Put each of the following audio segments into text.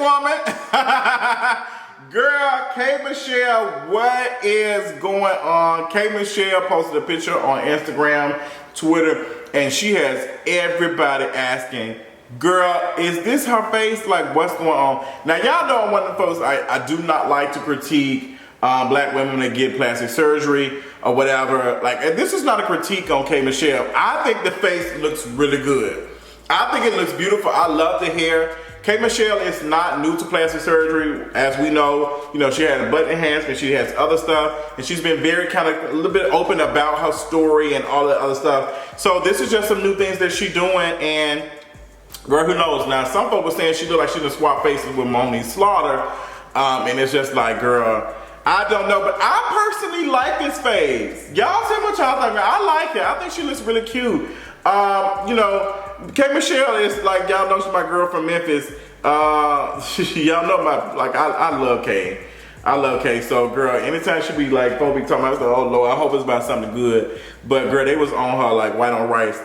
woman. Girl, KMichelle, what is going on? KMichelle posted a picture on Instagram, Twitter, and she has everybody asking, girl, is this her face? Like, what's going on? Now, y'all know I'm one of the folks, I do not like to critique black women that get plastic surgery or whatever. Like, and this is not a critique on KMichelle. I think the face looks really good. I think it looks beautiful. I love the hair. KMichelle is not new to plastic surgery. As we know, she had a butt enhancement, she has other stuff, and she's been very kind of a little bit open about her story and all that other stuff. So this is just some new things that she's doing, and girl, who knows? Now, some folks were saying she looked like she just swapped faces with Monique Slaughter, and it's just like, girl, I don't know, but I personally like this face. Y'all say what y'all think. I like it. I think she looks really cute. KMichelle is like, y'all know she's my girl from Memphis. Y'all know I love K. I love K. So girl, anytime she be like, folks be talking about, oh Lord, I hope it's about something good. But girl, they was on her like white on rice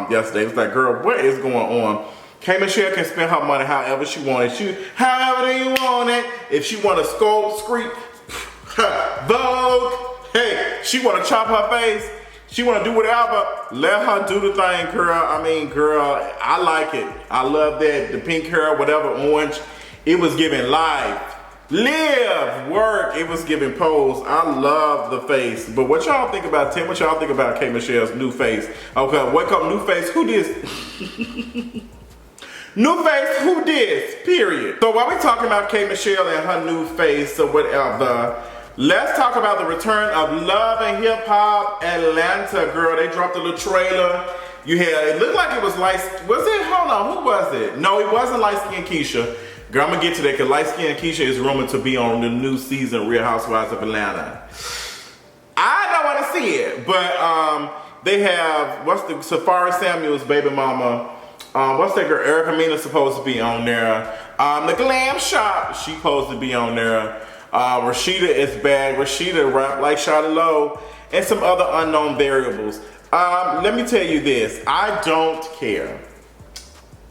yesterday. It was like, girl, what is going on? KMichelle can spend her money however she wanted. However you want it. If she want to sculpt, screech, Vogue, hey, she want to chop her face, she want to do whatever, let her do the thing, girl. I mean, girl, I like it. I love that, the pink hair, whatever, orange. It was giving life, live, work. It was giving pose. I love the face. But what y'all think about Tim? What y'all think about KMichelle's new face? Okay, wake up, new face. Who this? New face, who this? Period. So while we talking about KMichelle and her new face or whatever, let's talk about the return of Love and Hip Hop Atlanta, girl. They dropped a little trailer. It looked like it was hold on, who was it? No, it wasn't Lightskin Keisha. Girl, I'm gonna get to that because Lightskin Keisha is rumored to be on the new season of Real Housewives of Atlanta. I don't want to see it, but they have, Safari Samuel's baby mama, what's that girl, Erica Mina's supposed to be on there. The Glam Shop, she supposed to be on there. Rashida is back. Rashida rap like Shawty Low and some other unknown variables. Let me tell you this. I don't care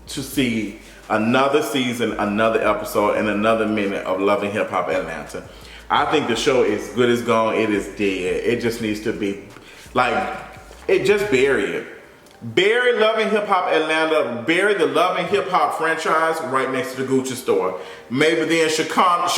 to see another season, another episode, and another minute of Love and Hip Hop Atlanta. I think the show is good as gone. It is dead. It just needs to be, just bury it. Bury Love and Hip Hop Atlanta, bury the Love and Hip Hop franchise right next to the Gucci store. Maybe then Shekinah,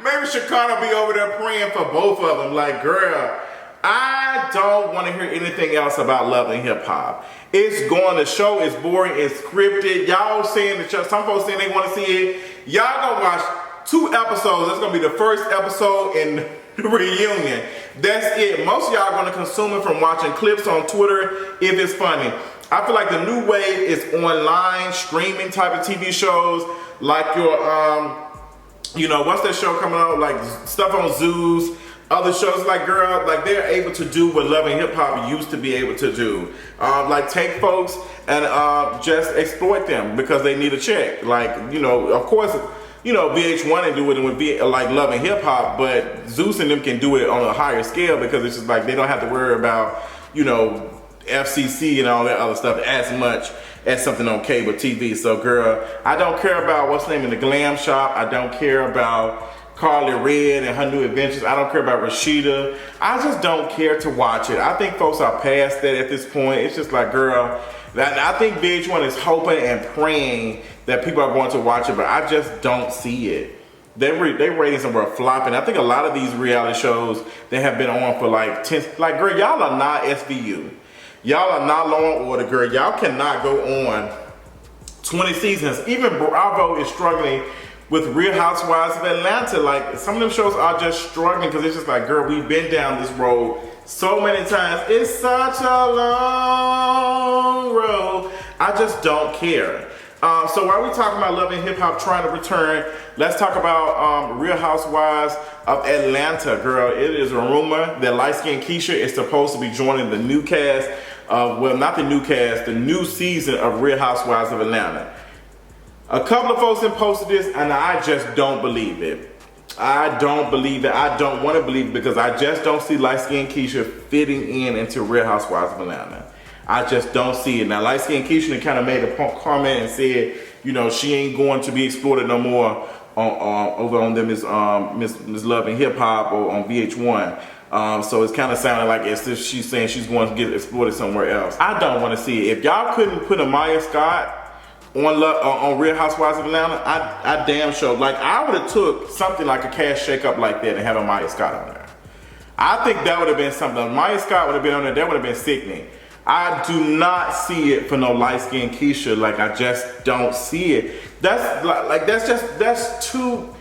maybe Shekinah be over there praying for both of them. Like, girl, I don't want to hear anything else about Love and Hip Hop. The show is boring, it's scripted. Y'all saying that some folks saying they want to see it. Y'all gonna watch 2 episodes. That's gonna be the first episode in the reunion. That's it. Most of y'all are gonna consume it from watching clips on Twitter if it's funny. I feel like the new wave is online streaming type of TV shows, like your what's that show coming out? Like stuff on Zoos, other shows. Like, girl, like they're able to do what Love and Hip Hop used to be able to do. Like take folks and just exploit them because they need a check. Like, of course, VH1 and do it with like Love and Hip Hop, but Zeus and them can do it on a higher scale because it's just like they don't have to worry about, FCC and all that other stuff as much as something on cable TV. So, girl, I don't care about what's name in the Glam Shop. I don't care about Carly Red and her new adventures. I don't care about Rashida. I just don't care to watch it. I think folks are past that at this point. It's just like, girl, I think VH1 is hoping and praying that people are going to watch it, but I just don't see it. Their ratings were flopping. I think a lot of these reality shows that have been on for girl, y'all are not SVU. Y'all are not Law and Order, girl. Y'all cannot go on 20 seasons. Even Bravo is struggling with Real Housewives of Atlanta. Like, some of them shows are just struggling because it's just like, girl, we've been down this road so many times. It's such a long road. I just don't care. So while we're talking about Love and Hip Hop trying to return, let's talk about Real Housewives of Atlanta, girl. It is a rumor that Lightskin Keisha is supposed to be joining the new cast the new season of Real Housewives of Atlanta. A couple of folks have posted this, and I just don't believe it. I don't believe it. I don't want to believe it because I just don't see Lightskin Keisha fitting into Real Housewives of Atlanta. I just don't see it. Now, Lightskin Keisha kind of made a comment and said you know, she ain't going to be exploited no more over on them Miss Love and Hip Hop or on VH1. So it's kind of sounding like as if she's saying she's going to get exploited somewhere else. I don't want to see it. If y'all couldn't put Amaya Scott on Real Housewives of Atlanta, I damn sure, like, I would have took something like a cash shake-up like that and have Amaya Scott on there. I think that would have been something. Amaya Scott would have been on there. That would have been sickening. I do not see it for no Lightskin Keisha. Like, I just don't see it. That's too,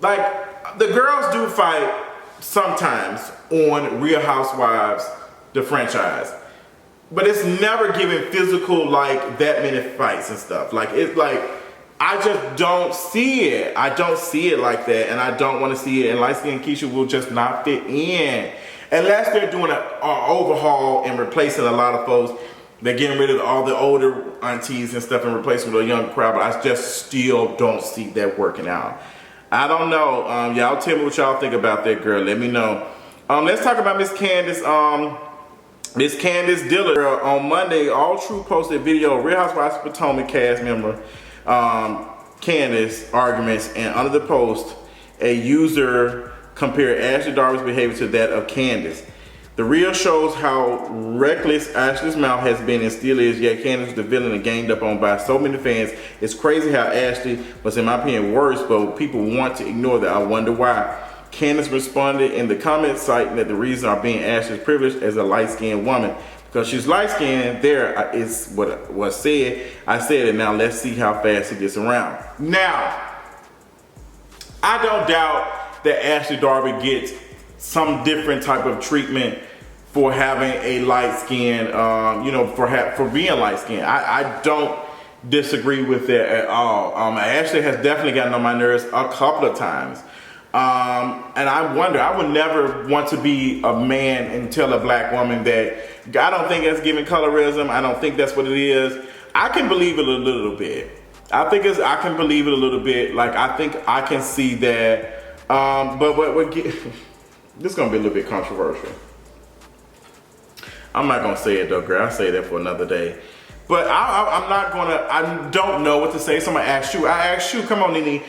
like, the girls do fight sometimes on Real Housewives, the franchise. But it's never given physical, like, that many fights and stuff. Like, it's like, I just don't see it. I don't see it like that, and I don't want to see it. And Lightskin Keisha will just not fit in. Unless they're doing an overhaul and replacing a lot of folks. They're getting rid of all the older aunties and stuff and replacing with a young crowd. But I just still don't see that working out. I don't know. Y'all tell me what y'all think about that girl. Let me know. Let's talk about Miss Candace. Miss Candace Dillard. On Monday, All True posted a video of Real Housewives of Potomac cast member Candace arguments, and under the post, a user compared Ashley Darby's behavior to that of Candace. The reel shows how reckless Ashley's mouth has been and still is, yet Candace, the villain, and ganged up on by so many fans. It's crazy how Ashley was, in my opinion, worse, but people want to ignore that. I wonder why. Candace responded in the comments, citing that the reason are being Ashley's privilege as a light-skinned woman. Because she's light-skinned, there is what was said. I said it. Now let's see how fast it gets around. Now, I don't doubt that Ashley Darby gets some different type of treatment for having a light skin, you know, for being light skinned. I don't disagree with that at all. Ashley has definitely gotten on my nerves a couple of times. And I wonder, I would never want to be a man and tell a black woman that, I don't think that's giving colorism. I don't think that's what it is. I can believe it a little bit. I can believe it a little bit. Like, I think I can see that. But this is going to be a little bit controversial. I'm not going to say it though, girl. I'll say that for another day. But I don't know what to say, so I'm going to ask you. I asked you, come on, Nene.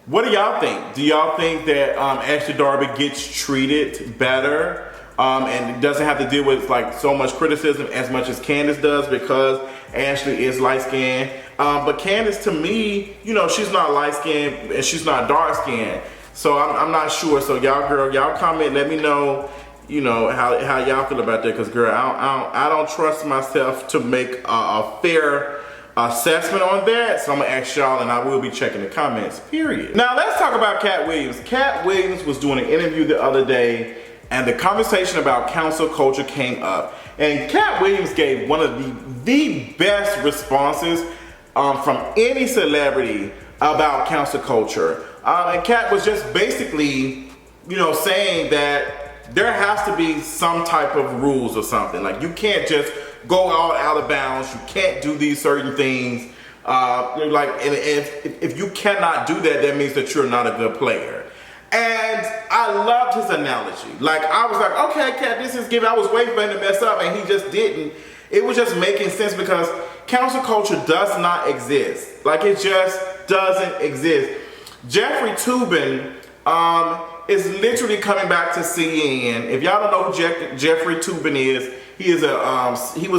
What do y'all think? Do y'all think that Ashley Darby gets treated better and it doesn't have to deal with like so much criticism as much as Candace does because Ashley is light-skinned? But Candace, to me, you know, she's not light-skinned and she's not dark-skinned. So I'm not sure. So y'all comment, let me know, you know, how y'all feel about that. Because, girl, I don't trust myself to make a fair assessment on that, so I'm gonna ask y'all, and I will be checking the comments, period. Now let's talk about Cat Williams. Cat Williams was doing an interview the other day, and the conversation about cancel culture came up. And Cat Williams gave one of the best responses from any celebrity about cancel culture. And Cat was just basically, you know, saying that there has to be some type of rules or something. Like, you can't just go all out of bounds. You can't do these certain things. And if you cannot do that, that means that you're not a good player. And I loved his analogy. Like, I was like, okay, Cat, this is giving. I was waiting for him to mess up, and he just didn't. It was just making sense because cancel culture does not exist. Like, it just doesn't exist. Jeffrey Toobin is literally coming back to CNN. If y'all don't know who Jeffrey Toobin is, he was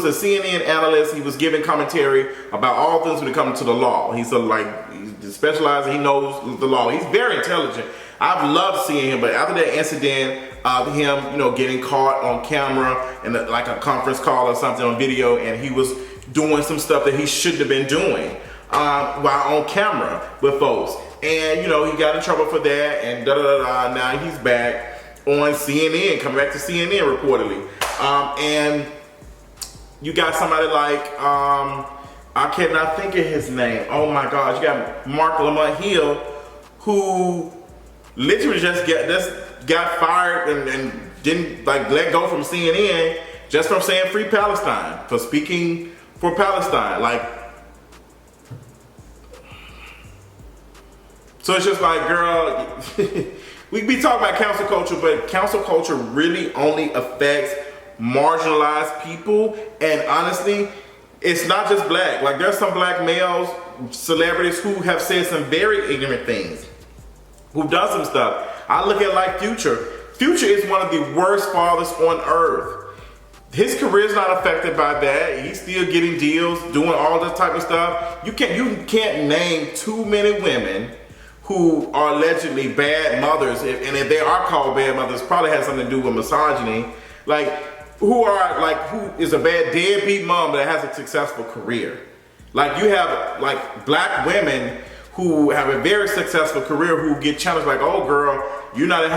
a CNN analyst. He was giving commentary about all things when it comes to the law. He's specialized. He knows the law. He's very intelligent. I've loved seeing him, but after that incident of him, you know, getting caught on camera and like a conference call or something on video, and he was doing some stuff that he shouldn't have been doing while on camera with folks. And, you know, he got in trouble for that, and now he's back on CNN, coming back to CNN reportedly. And you got somebody like, I cannot think of his name. Oh my gosh, you got Mark Lamont Hill, who literally just got fired and didn't like let go from CNN just from saying free Palestine, for speaking for Palestine. Like, so it's just like, girl, we be talking about cancel culture, but cancel culture really only affects marginalized people. And honestly, it's not just black. Like, there's some black males celebrities who have said some very ignorant things, who've done some stuff. I look at like Future. Future is one of the worst fathers on earth. His career is not affected by that. He's still getting deals, doing all this type of stuff. You can't name too many women who are allegedly bad mothers, and if they are called bad mothers, probably has something to do with misogyny. Like, who is a bad deadbeat mom that has a successful career. Like, you have like black women who have a very successful career who get challenged like, oh girl, you're not at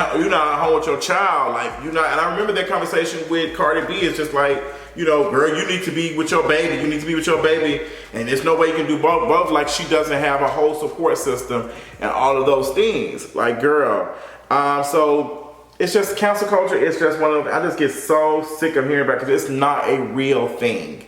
home with your child. Like, you're not. And I remember that conversation with Cardi B. It's just like, you know, girl, you need to be with your baby. You need to be with your baby. And there's no way you can do both. Like, she doesn't have a whole support system and all of those things. Like, girl. So it's just cancel culture. It's just one of, I just get so sick of hearing about it because it's not a real thing.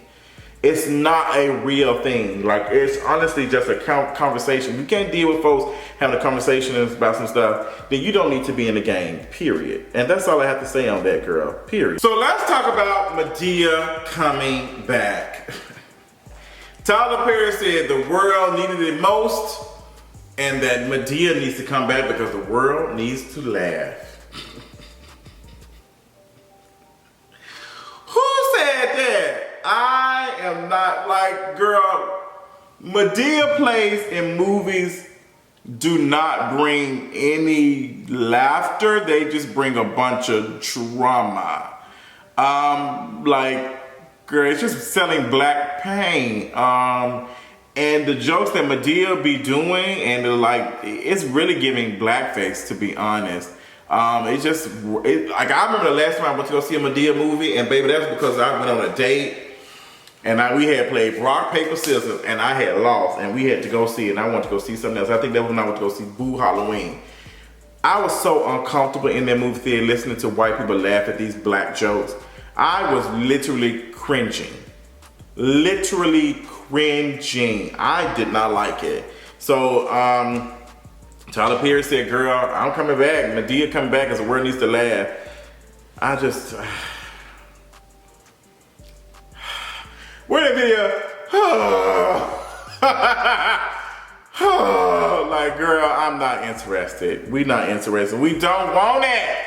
It's not a real thing. Like, it's honestly just a conversation. You can't deal with folks having a conversation about some stuff, then you don't need to be in the game, period. And that's all I have to say on that, girl, period. So let's talk about Madea coming back. Tyler Perry said the world needed it most, and that Madea needs to come back because the world needs to laugh. Who said that? I am not like, girl, Madea plays in movies do not bring any laughter. They just bring a bunch of drama. Like, girl, it's just selling black pain. And the jokes that Madea be doing, and like, it's really giving blackface, to be honest. Like, I remember the last time I went to go see a Madea movie, and baby, that's because I went on a date. And we had played rock, paper, scissors, and I had lost, and we had to go see it, and I wanted to go see something else. I think that was when I went to go see Boo Halloween. I was so uncomfortable in that movie theater listening to white people laugh at these black jokes. I was literally cringing. Literally cringing. I did not like it. So, Tyler Perry said, girl, I'm coming back. Madea coming back because the world needs to laugh. I just... Where that video? Like, girl, I'm not interested. We not interested. We don't want it.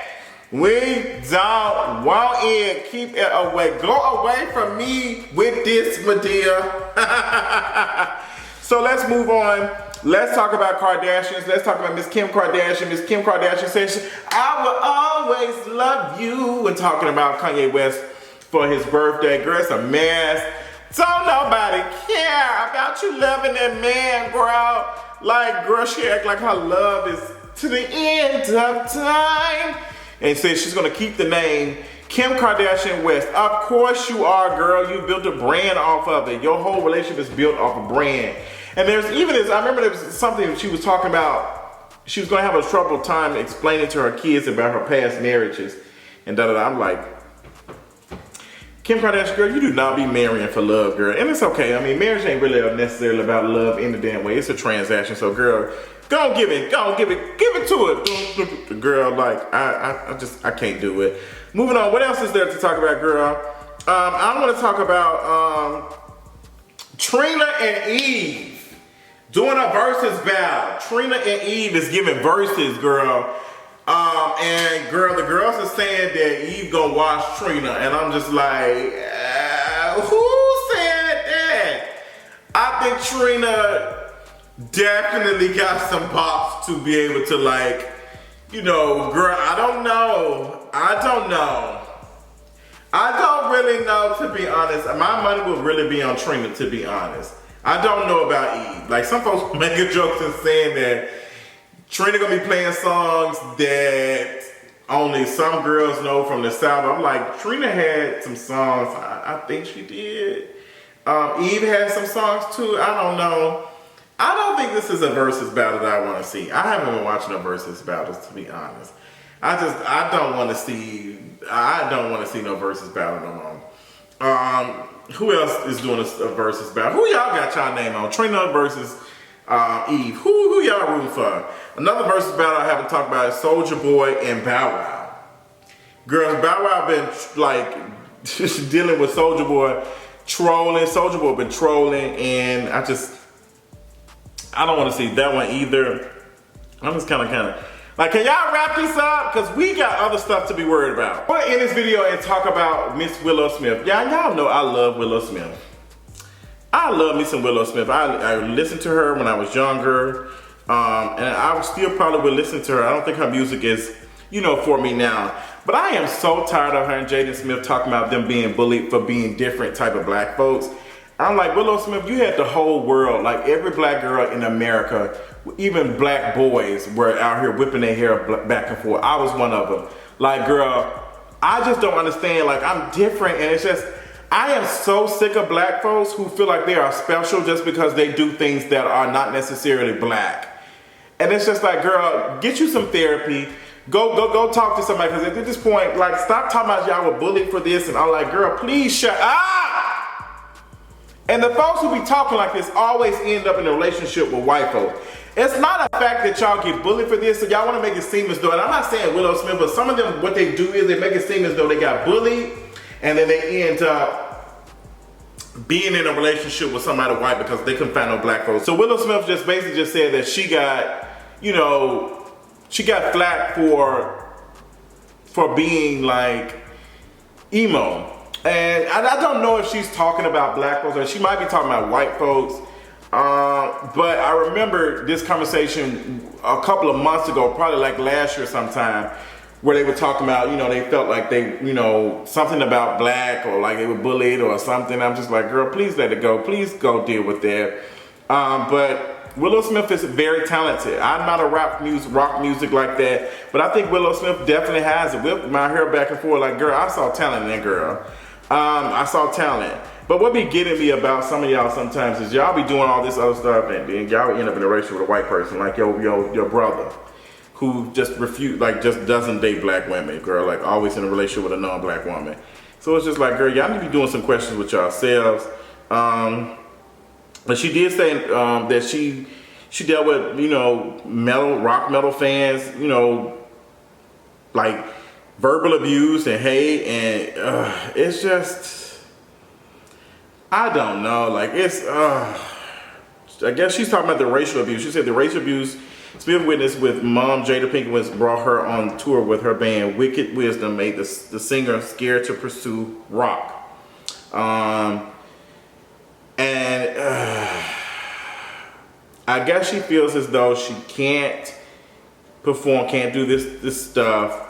We don't want it. Keep it away. Go away from me with this, Madea. So let's move on. Let's talk about Kardashians. Let's talk about Miss Kim Kardashian. Miss Kim Kardashian says, I will always love you. And talking about Kanye West for his birthday. Girl, it's a mess. Don't nobody care about you loving that man, girl. Like, girl, she act like her love is to the end of time. And says she's gonna keep the name Kim Kardashian West. Of course you are, girl. You built a brand off of it. Your whole relationship is built off a brand. And there's even this, I remember there was something she was talking about. She was gonna have a troubled time explaining to her kids about her past marriages. And da-da-da. I'm like, Kim Kardashian, girl, you do not be marrying for love, girl. And it's okay. I mean, marriage ain't really necessarily about love in the damn way. It's a transaction. So, girl, go on, give it to it. Girl, like, I can't do it. Moving on, what else is there to talk about, girl? I want to talk about Trina and Eve doing a versus battle. Trina and Eve is giving verses, girl. And girl, the girls are saying that Eve gonna wash Trina, and I'm just like, who said that? I think Trina definitely got some bops to be able to, like, you know, girl, I don't know. I don't really know, to be honest. My money would really be on Trina, to be honest. I don't know about Eve. Like, some folks making jokes and saying that Trina gonna be playing songs that only some girls know from the South. I'm like, Trina had some songs, I think she did. Eve had some songs too, I don't know. I don't think this is a versus battle that I wanna see. I haven't been watching no versus battles, to be honest. I don't wanna see no versus battle no more. Who else is doing a versus battle? Who y'all got y'all name on? Trina versus Eve. Who y'all rooting for? Another versus battle I haven't talked about is Soulja Boy and Bow Wow. Girls, Bow Wow been like dealing with Soulja Boy trolling. Soulja Boy been trolling, and I don't want to see that one either. I'm just kind of like, can y'all wrap this up? Because we got other stuff to be worried about. I want to end this video and talk about Miss Willow Smith. Y'all know I love Willow Smith. I love me some Willow Smith. I listened to her when I was younger, and I still probably would listen to her. I don't think her music is, you know, for me now. But I am so tired of her and Jaden Smith talking about them being bullied for being different type of black folks. I'm like, Willow Smith, you had the whole world, like every black girl in America, even black boys were out here whipping their hair back and forth. I was one of them. Like, girl, I just don't understand. Like, I'm different, and it's just, I am so sick of black folks who feel like they are special just because they do things that are not necessarily black. And it's just like, girl, get you some therapy. Go talk to somebody, because at this point, like, stop talking about y'all were bullied for this, and I'm like, girl, please shut up. And the folks who be talking like this always end up in a relationship with white folks. It's not a fact that y'all get bullied for this, so y'all want to make it seem as though, and I'm not saying Willow Smith, but some of them, what they do is they make it seem as though they got bullied, and then they end up being in a relationship with somebody white because they couldn't find no black folks. So Willow Smith just basically just said that she got, you know, she got flack for being like emo. And I don't know if she's talking about black folks or she might be talking about white folks. But I remember this conversation a couple of months ago, probably like last year sometime, where they were talking about, you know, they felt like they, you know, something about black or like they were bullied or something. I'm just like, girl, please let it go. Please go deal with that. But Willow Smith is very talented. I'm not a rock music like that, but I think Willow Smith definitely has it. Whip my hair back and forth like, girl, I saw talent in that girl. I saw talent. But what be getting me about some of y'all sometimes is y'all be doing all this other stuff and then y'all end up in a relationship with a white person like your brother, who just just doesn't date black women, girl, like always in a relationship with a non-black woman. So it's just like, girl, y'all need to be doing some questions with yourselves. But she did say that she dealt with, you know, rock metal fans, you know, like verbal abuse and hate, and it's just, I don't know, like it's, I guess she's talking about the racial abuse. She said the racial abuse Smith witnessed with mom Jada Pinkett was brought her on tour with her band Wicked Wisdom made the singer scared to pursue rock. I guess she feels as though she can't perform, can't do this stuff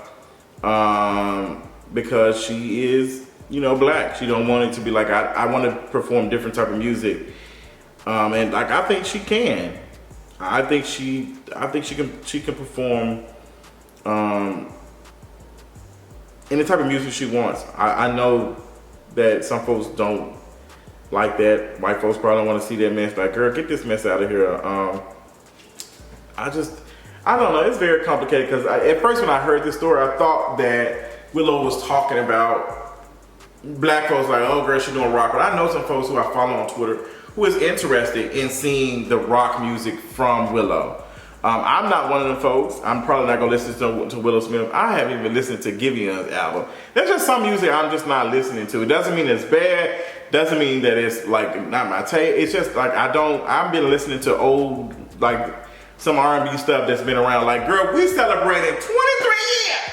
because she is, you know, black. She don't want it to be like, I want to perform different type of music. And like, I think she can. I think she can perform any type of music she wants. I know that some folks don't like that. White folks probably don't want to see that mess. Like, girl, get this mess out of here. I don't know. It's very complicated because at first when I heard this story, I thought that Willow was talking about black folks like, oh, girl, she doing rock. But I know some folks who I follow on Twitter who is interested in seeing the rock music from Willow. I'm not one of them folks. I'm probably not gonna listen to Willow Smith. I haven't even listened to Giveon's album. There's just some music I'm just not listening to. It doesn't mean it's bad. Doesn't mean that it's like not my taste. It's just like I've been listening to old, like some R&B stuff that's been around. Like, girl, we celebrated 23 years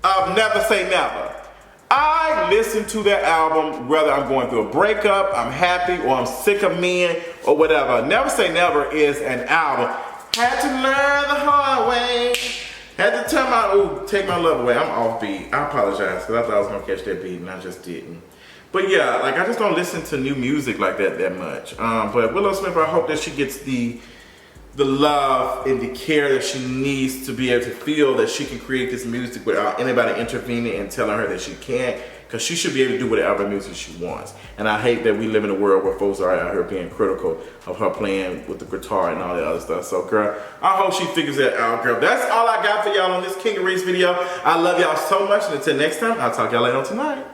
of Never Say Never. I listen to that album whether I'm going through a breakup, I'm happy, or I'm sick of men, or whatever. Never Say Never is an album. Had to learn the hard way. Had to take my love away. I'm off beat. I apologize because I thought I was gonna catch that beat and I just didn't. But yeah, like I just don't listen to new music like that much. But Willow Smith, I hope that she gets the love and the care that she needs to be able to feel that she can create this music without anybody intervening and telling her that she can't, because she should be able to do whatever music she wants. And I hate that we live in a world where folks are out here being critical of her playing with the guitar and all that other stuff. So girl, I hope she figures that out, girl. That's all I got for y'all on this King of Reese video. I love y'all so much, and until next time, I'll talk to y'all later on tonight.